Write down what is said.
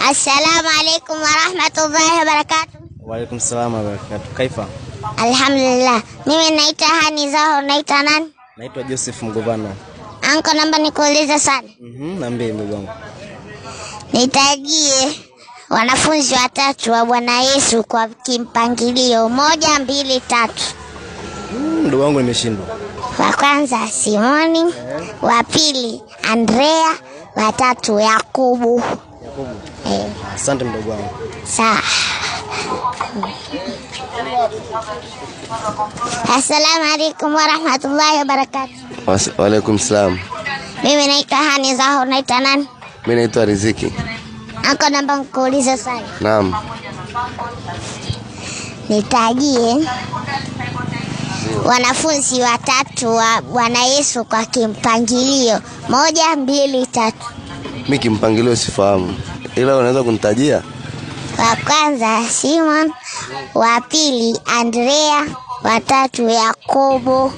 السلام عليكم ورحمة الله وبركاته. وعليكم السلام وبركاته. كيف؟ الحمد لله. Mimi naitwa Hani Zaho. Naitwa nani? Naitwa Joseph Mgovana. Anko, namba nikuulize sana. Niambie ndugu wangu. Nitajie wanafunzi watatu wa Bwana Yesu kwa kimpangilio 1, 2, 3. Ndugu wangu nimeshindwa. Wa kwanza Simoni, wa pili Andrea, wa tatu Yakobo. Asante mdogo wangu. Sawa. Assalamu alaikum warahmatullahi wabarakatuh. Wa alaikum salam. Mimi naitwa Hani Zaho. Naitwa nani? Mimi naitwa Riziki. Anko, namba nikuulize sana. Naam. Nitajie wanafunzi watatu wa Bwana Yesu kwa kimpangilio 1, 2, 3. Mimi kimpangilio sifahamu, ila unaweza kunitajia? Wa kwanza Simon, wa pili Andrea, wa tatu Yakobo.